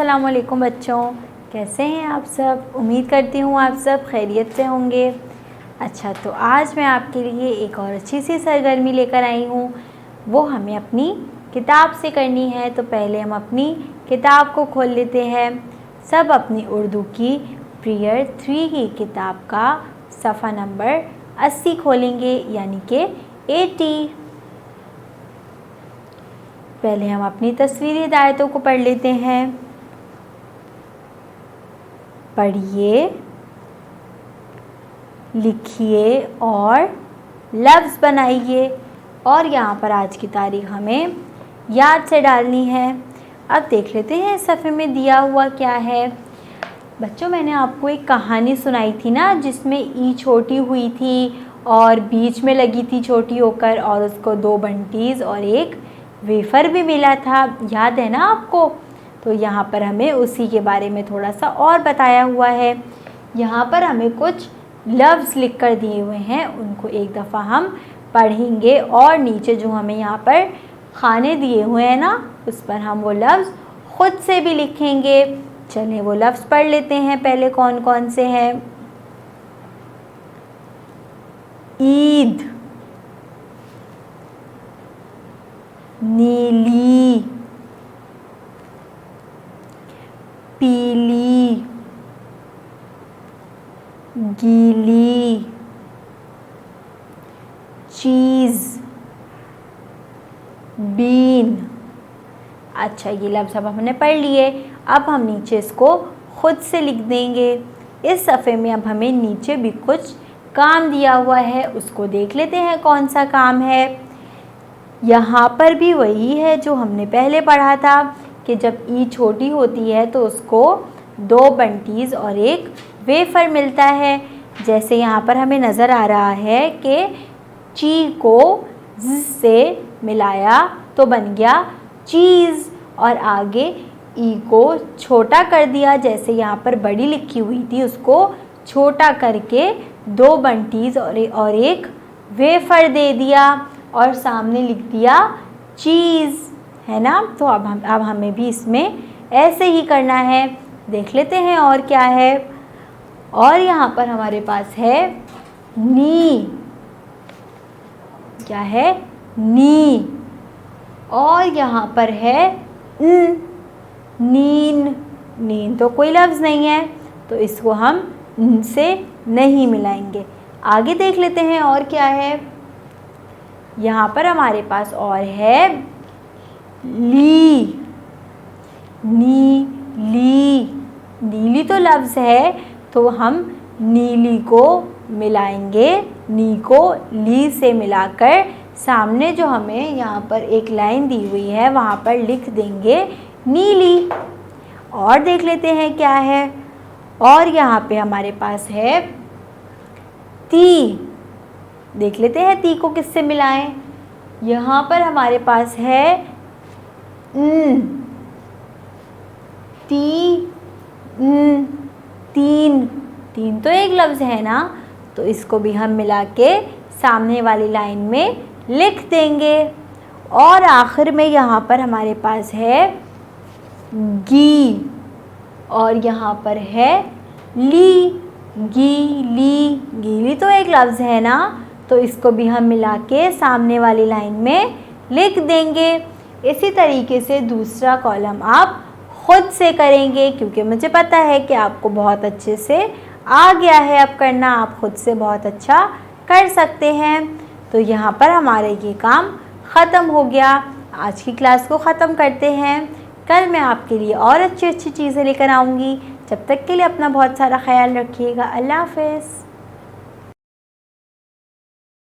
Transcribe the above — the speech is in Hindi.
अस्सलामुअलैकुम बच्चों, कैसे हैं आप सब। उम्मीद करती हूँ आप सब खैरियत से होंगे। अच्छा, तो आज मैं आपके लिए एक और अच्छी सी सरगर्मी लेकर आई हूँ। वो हमें अपनी किताब से करनी है। तो पहले हम अपनी किताब को खोल लेते हैं। सब अपनी उर्दू की पीरियड 3 की किताब का सफ़ा नंबर 80 खोलेंगे, यानी कि 80। पहले हम अपनी तस्वीरी हिदायतों को पढ़ लेते हैं। पढ़िए, लिखिए और लफ्ज़ बनाइए। और यहाँ पर आज की तारीख हमें याद से डालनी है। अब देख लेते हैं इस सफ़े में दिया हुआ क्या है। बच्चों, मैंने आपको एक कहानी सुनाई थी ना, जिसमें ई छोटी हुई थी और बीच में लगी थी छोटी होकर, और उसको 2 बंटीज़ और एक वेफ़र भी मिला था। याद है ना आपको। तो यहाँ पर हमें उसी के बारे में थोड़ा सा और बताया हुआ है। यहाँ पर हमें कुछ लफ्ज़ लिख कर दिए हुए हैं, उनको एक दफ़ा हम पढ़ेंगे और नीचे जो हमें यहाँ पर खाने दिए हुए हैं ना, उस पर हम वो लफ्ज़ ख़ुद से भी लिखेंगे। चलें वो लफ्ज़ पढ़ लेते हैं। पहले कौन कौन से हैं। ईद, नीली, पीली, गीली, चीज़, बीन। अच्छा, ये लफ्ज़ अब हमने पढ़ लिए। अब हम नीचे इसको ख़ुद से लिख देंगे। इस सफ़े में अब हमें नीचे भी कुछ काम दिया हुआ है, उसको देख लेते हैं कौन सा काम है। यहाँ पर भी वही है जो हमने पहले पढ़ा था कि जब ई छोटी होती है तो उसको 2 बंटीज़ और एक वेफ़र मिलता है। जैसे यहाँ पर हमें नज़र आ रहा है कि ची को ज़ से मिलाया तो बन गया चीज़, और आगे ई को छोटा कर दिया, जैसे यहाँ पर बड़ी लिखी हुई थी उसको छोटा करके 2 बंटीज़ और एक वेफ़र दे दिया और सामने लिख दिया चीज़, है ना। तो अब हमें भी इसमें ऐसे ही करना है। देख लेते हैं और क्या है। और यहाँ पर हमारे पास है नी। क्या है? नी। और यहाँ पर है नीन। नीन तो कोई लफ्ज़ नहीं है, तो इसको हम न से नहीं मिलाएंगे। आगे देख लेते हैं और क्या है। यहाँ पर हमारे पास और है ली। नी, ली, नीली तो लफ्ज़ है, तो हम नीली को मिलाएंगे। नी को ली से मिलाकर सामने जो हमें यहाँ पर एक लाइन दी हुई है वहाँ पर लिख देंगे नीली। और देख लेते हैं क्या है। और यहाँ पे हमारे पास है ती। देख लेते हैं ती को किससे मिलाएं। यहाँ पर हमारे पास है ती, तीन। तीन तो एक लफ्ज़ है ना, तो इसको भी हम मिला के सामने वाली लाइन में लिख देंगे। और आखिर में यहाँ पर हमारे पास है गी, और यहाँ पर है ली। गीली, गीली तो एक लफ्ज़ है ना, तो इसको भी हम मिला के सामने वाली लाइन में लिख देंगे। इसी तरीके से दूसरा कॉलम आप ख़ुद से करेंगे, क्योंकि मुझे पता है कि आपको बहुत अच्छे से आ गया है अब करना। आप ख़ुद से बहुत अच्छा कर सकते हैं। तो यहाँ पर हमारे ये काम ख़त्म हो गया। आज की क्लास को ख़त्म करते हैं। कल मैं आपके लिए और अच्छी अच्छी चीज़ें लेकर आऊँगी। जब तक के लिए अपना बहुत सारा ख्याल रखिएगा। अल्लाह हाफ़िज़।